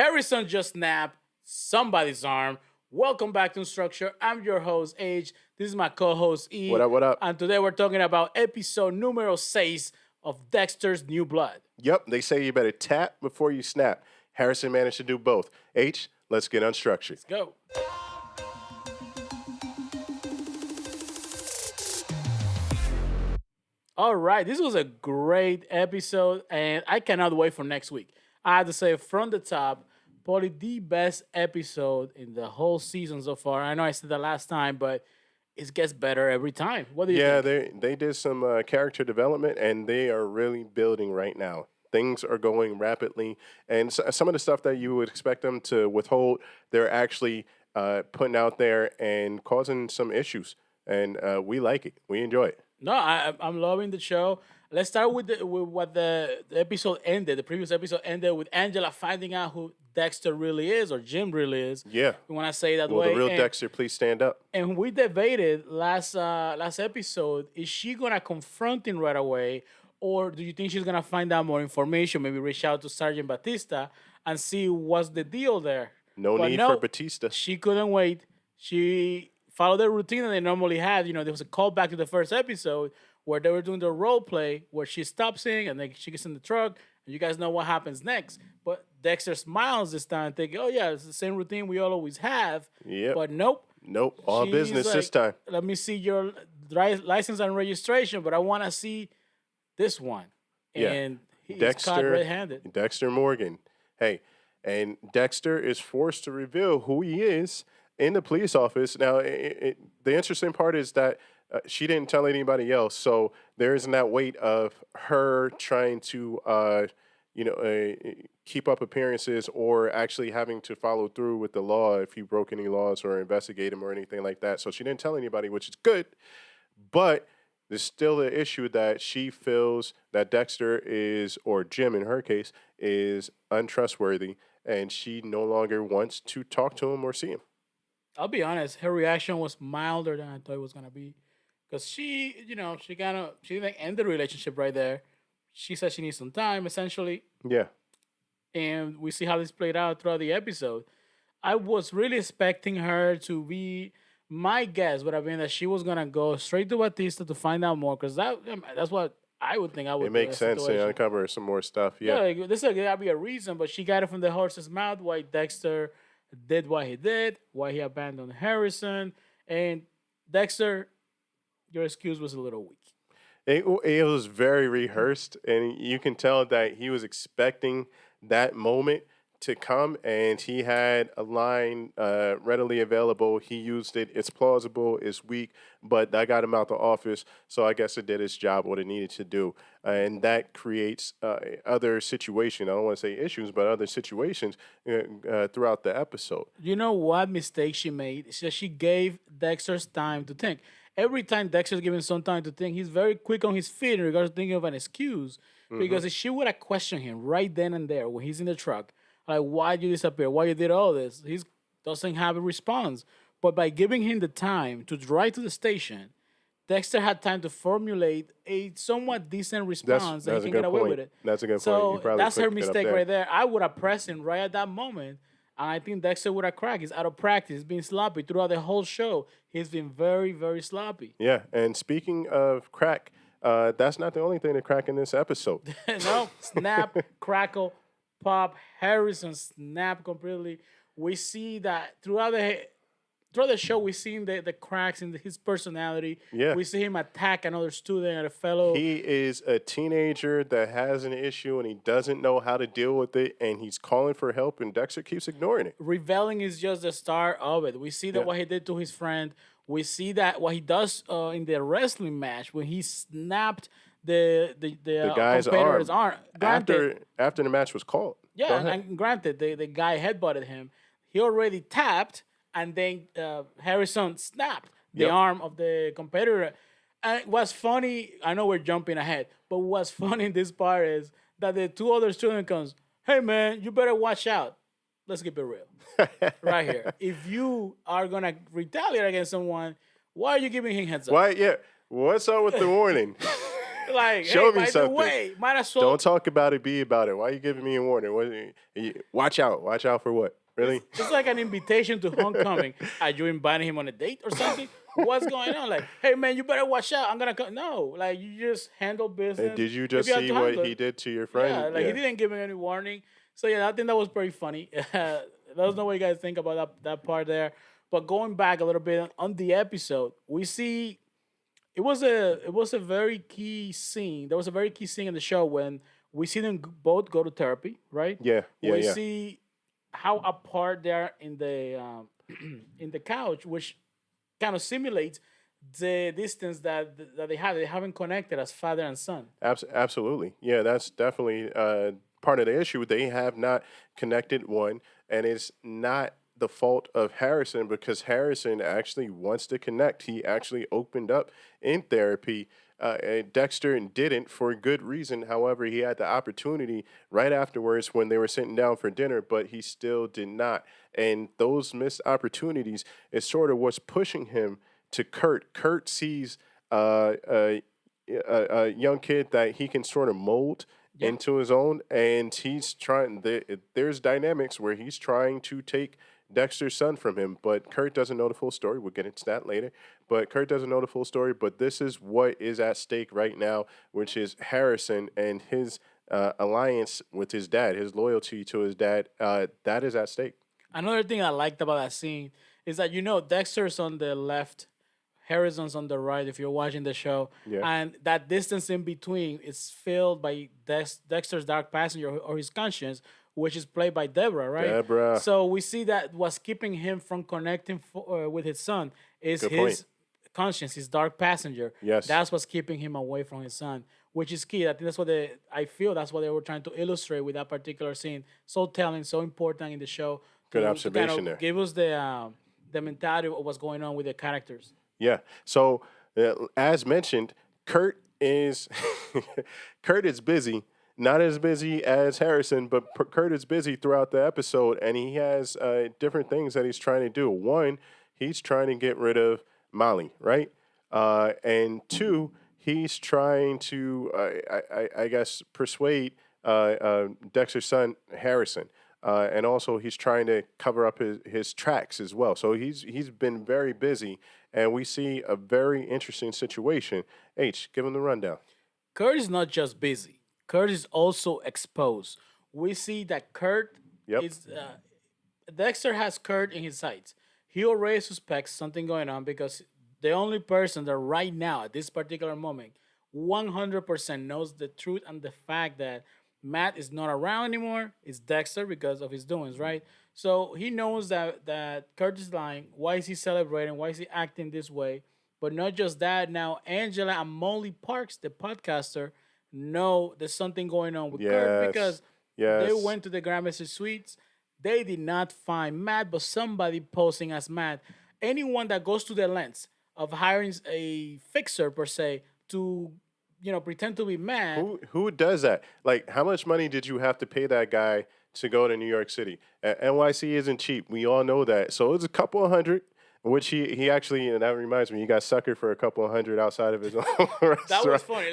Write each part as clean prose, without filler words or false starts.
Harrison just snapped somebody's arm. Welcome back to Structure. I'm your host, H. This is my co host, What E. up? What up? And today we're talking about episode numero 6 of Dexter's New Blood. Yep, they say you better tap before you snap. Harrison managed to do both. H, let's get unstructured. Go. All right, this was a great episode, and I cannot wait for next week. I have to say, from the top, probably the best episode in the whole season so far. I know I said that last time, but it gets better every time. What do you Yeah, think? they did some character development, and they are really building right now. Things are going rapidly, and some of the stuff that you would expect them to withhold, they're actually putting out there and causing some issues. And we like it. We enjoy it. No, I'm loving the show. Let's start with with what the episode ended. The previous episode ended with Angela finding out who Dexter really is, or Jim really is. Yeah. When I say it that Will the way. real And Dexter please stand up? we debated last episode, is she gonna confront him right away, or do you think she's gonna find out more information, maybe reach out to Sergeant Batista and see what's the deal there? No But need no, for Batista. she couldn't wait. She followed the routine that they normally had. There was a callback to the first episode where they were doing the role play where she stops singing and then she gets in the truck and you guys know what happens next. But Dexter smiles this time, thinking, "Oh yeah, it's the same routine we always have." Yep. But nope. Nope. All She's business this like, time. Let me see your license and registration, but I want to see this one. Yeah. And he's caught Dexter red-handed. Dexter Morgan. Hey, and Dexter is forced to reveal who he is in the police office. Now, the interesting part is that she didn't tell anybody else, so there isn't that weight of her trying to, keep up appearances or actually having to follow through with the law if he broke any laws or investigate him or anything like that. So she didn't tell anybody, which is good, but there's still the issue that she feels that Dexter is, or Jim in her case, is untrustworthy, and she no longer wants to talk to him or see him. I'll be honest, her reaction was milder than I thought it was gonna be, because she didn't end the relationship right there. She said she needs some time, essentially, Yeah, and we see how this played out throughout the episode. I was really expecting her to be. My guess would have been that she was gonna go straight to Batista to find out more, because that's what I would think I it would do in a makes sense to situation. uncover some more stuff. Yeah, Yeah, like, this is gotta be a reason, but she got it from the horse's mouth why Dexter did what he did, why he abandoned Harrison, and Dexter, your excuse was a little weak. it was very rehearsed, and you can tell that he was expecting that moment to come, and he had a line readily available. He used it. It's plausible. It's weak, but that got him out the office. So I guess it did its job, what it needed to do, and that creates other situations. I don't want to say issues, but other situations throughout the episode. You know what mistake she made? She gave Dexter's time to think. Every time Dexter's given some time to think, he's very quick on his feet in regards to thinking of an excuse. Because if she would have questioned him right then and there when he's in the truck, like, why you disappear? Why you did all this? He doesn't have a response. But by giving him the time to drive to the station, Dexter had time to formulate a somewhat decent response that That's he a can good get away point. with it. That's a good point. So You probably that's her picked it up mistake there. right there. I would have pressed him right at that moment. And I think Dexter would have cracked. He's out of practice. He's been sloppy throughout the whole show. He's been very, very sloppy. Yeah, and speaking of crack, that's not the only thing to crack in this episode. No, snap, crackle, pop. Harrison snap completely. We see that throughout the show, we see the cracks in his personality. Yeah. We see him attack another student and a fellow. He is a teenager that has an issue and he doesn't know how to deal with it, and he's calling for help, and Dexter keeps ignoring it. Rebelling is just the start of it. We see that Yeah. what he did to his friend. We see that what he does in the wrestling match when he snapped the Guy's competitor's arm. After the match was called. Go Yeah, ahead. and granted, the guy headbutted him. He already tapped, and then Harrison snapped the Yep. arm of the competitor. And what's funny, I know we're jumping ahead, but what's funny in this part is that the two other students comes, "Hey man, you better watch out." Let's keep it real, right here. If you are gonna retaliate against someone, why are you giving him heads up? Why? Yeah. What's up with the warning? Like, hey, Show me by the something. way, might as well. Don't talk about it, be about it. Why are you giving me a warning? Watch out. Watch out for what? Really? It's like an invitation to homecoming. Are you inviting him on a date or something? What's going on? Like, hey man, you better watch out. I'm gonna come. No, like you just handle And business did you if just you have see to what handle he it. did to your Yeah, friend? like he Yeah. didn't give him any warning. So yeah, I think that was pretty funny. Let us know what you guys think about that part there. But going back a little bit on the episode, we see it was a very key scene. There was a very key scene in the show when we see them both go to therapy, right? Yeah. Yeah. We Yeah. see how apart they are in the in the couch, which kind of simulates the distance that they have. They haven't connected as father and son. Absolutely. Yeah, that's definitely part of the issue. They have not connected one, and it's not the fault of Harrison because Harrison actually wants to connect. He actually opened up in therapy. And Dexter didn't for good reason. However, he had the opportunity right afterwards when they were sitting down for dinner, but he still did not. And those missed opportunities is sort of what's pushing him to Kurt. Kurt sees a young kid that he can sort of mold Yeah. into his own, and he's trying. There's dynamics where he's trying to take Dexter's son from him, but Kurt doesn't know the full story. We'll get into that later. But Kurt doesn't know the full story. But this is what is at stake right now, which is Harrison and his alliance with his dad, his loyalty to his dad. That is at stake. Another thing I liked about that scene is that Dexter's on the left, Harrison's on the right. If you're watching the show, Yeah. and that distance in between is filled by Dexter's dark passenger or his conscience, which is played by Deborah, right? Deborah. So we see that what's keeping him from connecting with his son is Good point. his conscience, his dark passenger. Yes. That's what's keeping him away from his son, which is key. I think I feel that's what they were trying to illustrate with that particular scene. So telling, so important in the show Good to kind observation of there. give us the mentality of what's going on with the characters. Yeah. So as mentioned, Kurt is Kurt is busy. Not as busy as Harrison, but Kurt is busy throughout the episode, and he has different things that he's trying to do. One, he's trying to get rid of Molly, right? And two, he's trying to, I guess, persuade Dexter's son Harrison. And also, he's trying to cover up his tracks as well. So he's been very busy, and we see a very interesting situation. H, give him the rundown. Kurt is not just busy. Kurt is also exposed. We see that Kurt Yep. is Dexter has Kurt in his sights. He already suspects something going on because the only person that right now at this particular moment 100% knows the truth and the fact that Matt is not around anymore is Dexter because of his doings, right? So he knows that Kurt is lying. Why is he celebrating? Why is he acting this way? But not just that. Now Angela and Molly Parks, the podcaster, know there's something going on with Kurt Yes. because they Yes. went to the Gramercy Suites. They did not find Matt, but somebody posing as Matt. Anyone that goes to the lengths of hiring a fixer per se to pretend to be Matt. Who does that? Like, how much money did you have to pay that guy to go to New York City? NYC isn't cheap. We all know that. So it's a couple of hundred, which he actually, and that reminds me, he got suckered for a couple of hundred outside of his own restaurant. That was funny.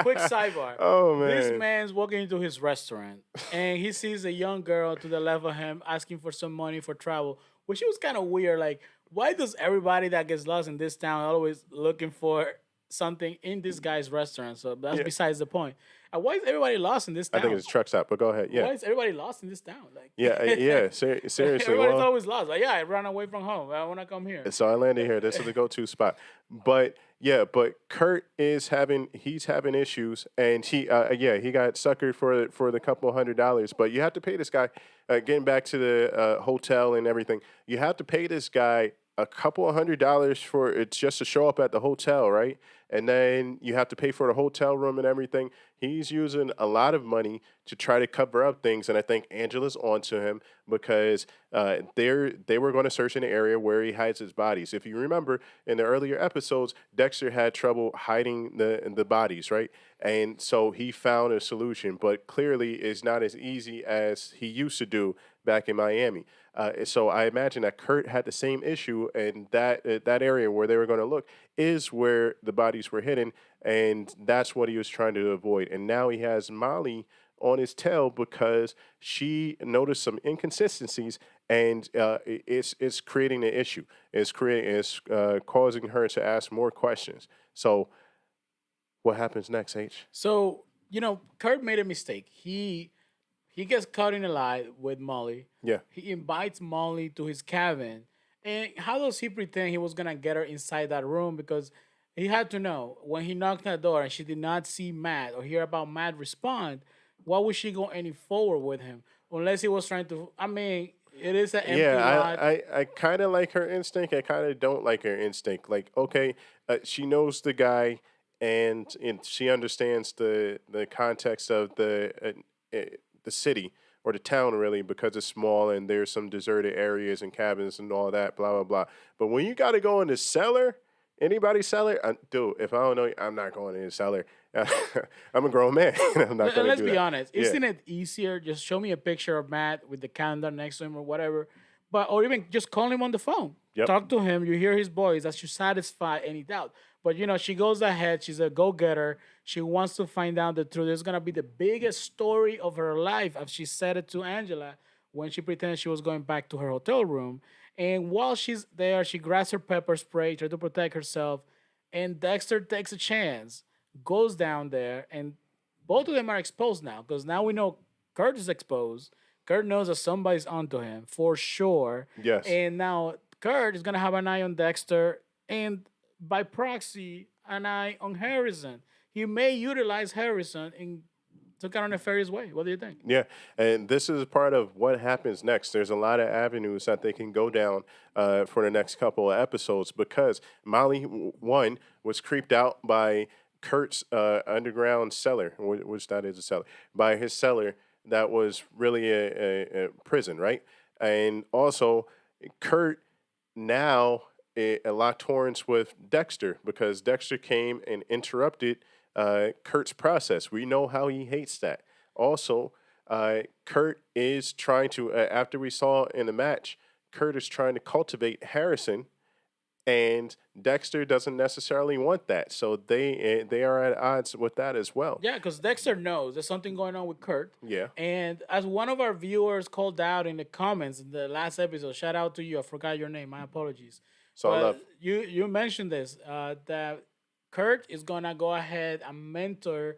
Quick sidebar. Oh, This man. man's walking into his restaurant and he sees a young girl to the left of him asking for some money for travel, which was kind of weird. Like, why does everybody that gets lost in this town always looking for something in this guy's restaurant? So that's Yeah. besides the point. And why is everybody lost in this I town? think it's a truck stop, but go ahead. Why Yeah. is everybody lost in this town? Like, Yeah. Seriously. everybody's Well, always lost. Like, yeah, I ran away from home. I want to come here. so I landed here. This is the go-to spot. But yeah, but Kurt he's having issues, and he got suckered for the couple $100. But you have to pay this guy. Getting back to the hotel and everything, you have to pay this guy a couple of $100 for it's just to show up at the hotel, right? And then you have to pay for the hotel room and everything. He's using a lot of money to try to cover up things. And I think Angela's onto him because they were going to search an area where he hides his bodies. If you remember in the earlier episodes, Dexter had trouble hiding the bodies, right? And so he found a solution, but clearly it's not as easy as he used to do back in Miami. So I imagine that Kurt had the same issue, and that area where they were going to look is where the bodies were hidden, and that's what he was trying to avoid. And now he has Molly on his tail because she noticed some inconsistencies, and it's creating an issue. It's causing her to ask more questions. So what happens next, H? So, Kurt made a mistake. He gets caught in a lie with Molly. Yeah. He invites Molly to his cabin. And how does he pretend he was gonna get her inside that room? Because he had to know when he knocked on the door and she did not see Matt or hear about Matt respond, why would she go any forward with him? Unless he was trying to, I mean, it is an empty lot. I kind of like her instinct. I kind of don't like her instinct. Like, okay, she knows the guy, and she understands the context of the city or the town really because it's small and there's some deserted areas and cabins and all that, blah blah blah. But when you got to go in the cellar, anybody's cellar, dude, if I don't know you, I'm not going in the cellar. I'm a grown man. I'm not going to Let's do be that. honest. Yeah. Isn't it easier just show me a picture of Matt with the calendar next to him or whatever, or even just call him on the phone, Yep. talk to him. You hear his voice. That should satisfy any doubt. But she goes ahead. She's a go-getter. She wants to find out the truth. It's gonna be the biggest story of her life, as she said it to Angela when she pretended she was going back to her hotel room. And while she's there, she grabs her pepper spray, try to protect herself. And Dexter takes a chance, goes down there, and both of them are exposed now because now we know Kurt is exposed. Kurt knows that somebody's onto him for sure. Yes. And now Kurt is gonna have an eye on Dexter and by proxy an eye on Harrison. He may utilize Harrison in some kind of nefarious way. What do you think? Yeah, and this is part of what happens next. There's a lot of avenues that they can go down for the next couple of episodes because Molly, one, was creeped out by Kurt's underground cellar, which that is a cellar, by his cellar that was really a prison, right? And also, Kurt now locked horns with Dexter because Dexter came and interrupted Kurt's process. We know how he hates that. Also, Kurt is trying to, after we saw in the match, Kurt is trying to cultivate Harrison, and Dexter doesn't necessarily want that. So they are at odds with that as well. Yeah, because Dexter knows there's something going on with Kurt. Yeah. And as one of our viewers called out in the comments in the last episode, shout out to you. I forgot your name. My apologies. So I But love. you mentioned this that Kurt is gonna go ahead and mentor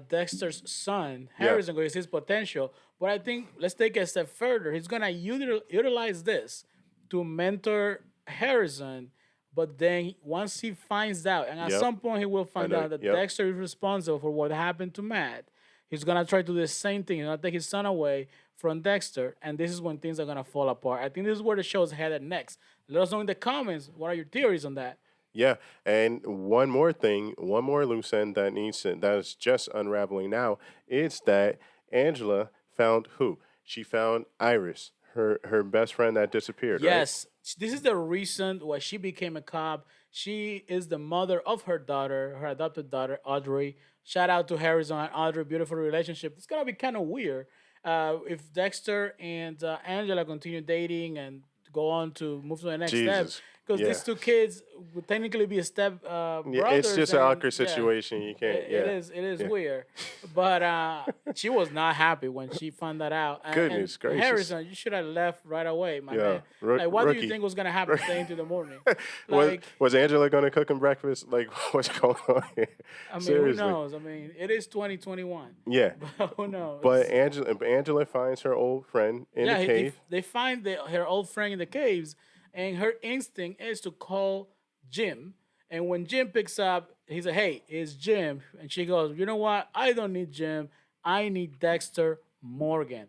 Dexter's son Harrison because his potential. But I think let's take it a step further. He's gonna utilize this to mentor Harrison. But then once he finds out, and at Yep. some point he will find know, out that yep. Dexter is responsible for what happened to Matt, he's gonna try to do the same thing. He's gonna take his son away from Dexter, and this is when things are gonna fall apart. I think this is where the show is headed next. Let us know in the comments what are your theories on that. Yeah, and one more thing, one more loose end that is just unraveling now is that Angela found who? She found Iris, her best friend that disappeared. Yes, this is the reason why she became a cop. She is the mother of her daughter, her adopted daughter, Audrey. Shout out to Harrison and Audrey. Beautiful relationship. It's going to be kind of weird if Dexter and Angela continue dating and go on to move to the next step. Jesus. Because Yeah. these two kids would technically be a step Yeah, brothers. it's just an and, awkward yeah, situation. You can't. it Yeah. it is Yeah. weird, but she was not happy when she found that out. Goodness and gracious. Harrison, you should have left right away, my Yeah, man. Like, what do you rookie. think was gonna happen today into the morning? was Like, was Angela going to cook him breakfast? Like, what's going on here? I mean, Seriously. who knows? I mean, it is 2021. Yeah. But who knows? But Angela finds her old friend in the cave. they find her old friend in the caves, and her instinct is to call Jim. And when Jim picks up, he's like, "Hey, it's Jim," and she goes, "You know what? I don't need Jim. I need Dexter Morgan."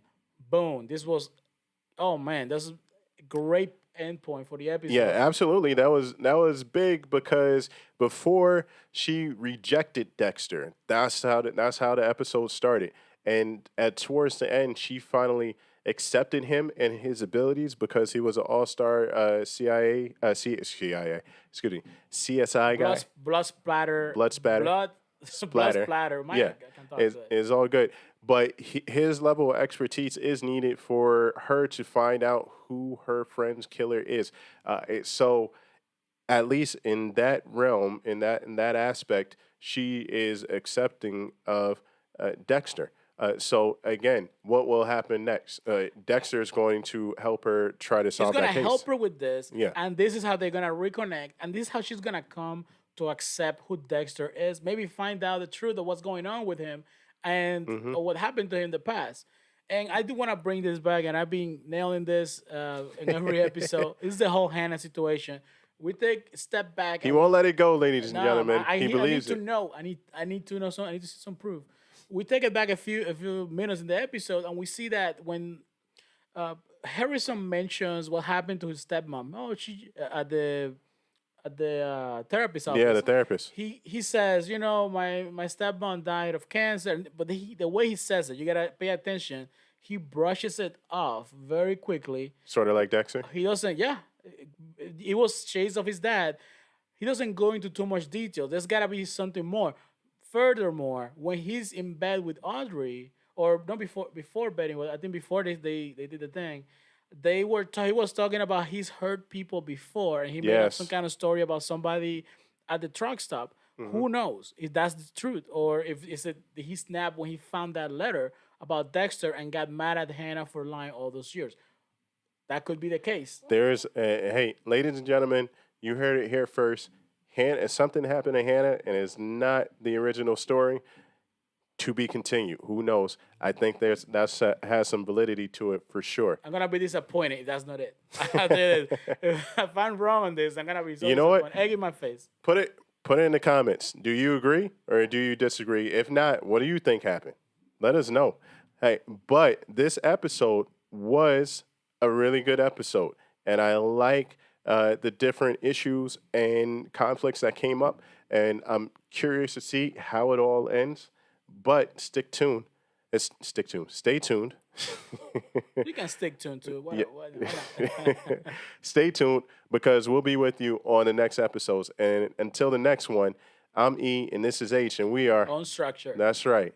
Boom. This was, oh man, that's a great endpoint for the episode. Yeah, absolutely. That was big because before she rejected Dexter, that's how the episode started. And towards the end, she finally accepted him and his abilities because he was an all-star CIA, excuse me, CSI guy, blood splatter, blood spatter, blood blood splatter. splatter. My Yeah, God, I can talk good. is all good. But his level of expertise is needed for her to find out who her friend's killer is. So at least in that realm, in that aspect, she is accepting of Dexter. So again, what will happen next? Dexter is going to help her try to He's solve gonna that case. help her with this, Yeah. and this is how they're gonna reconnect, and this is how she's gonna come to accept who Dexter is. Maybe find out the truth of what's going on with him and Hmm. what happened to him in the past. And I do want to bring this back, and I've been nailing this in every episode. This is the whole Hannah situation. We take a step back He and won't we let it go, ladies and no, gentlemen. He I need believes to it. know. I need to know some. I need to see some proof. We take it back a few minutes in the episode, and we see that when uh, Harrison mentions what happened to his stepmom. Oh, she at the therapist's Yeah, the office. therapist. He says, my stepmom died of cancer, but the way he says it, you gotta pay attention. He brushes it off very quickly. Sort of like Dexter. He doesn't. Yeah, it was chase of his dad. He doesn't go into too much detail. There's gotta be something more. Furthermore, when he's in bed with Audrey, or not before betting, well, I think before they did the thing, he was talking about he's hurt people before, and he made up some Yes. kind of story about somebody at the truck stop. Hmm. Who knows if that's the truth, or if is it he snapped when he found that letter about Dexter and got mad at Hannah for lying all those years. That could be the case. There's, hey, ladies and gentlemen, you heard it here first. Hannah, something happened to Hannah, and it's not the original story. To be continued. Who knows? I think has some validity to it for sure. I'm gonna be disappointed if that's not it. If I'm wrong on this, I'm gonna be so You know what? disappointed. Egg in my face. Put it in the comments. Do you agree or do you disagree? If not, what do you think happened? Let us know. Hey, but this episode was a really good episode, and I like the different issues and conflicts that came up, and I'm curious to see how it all ends. But stick tuned. Stick tuned. Stay tuned. You can stick tuned to it. Yeah. Why not? Stay tuned because we'll be with you on the next episodes. And until the next one, I'm E and this is H, and we are. Own structure. That's right.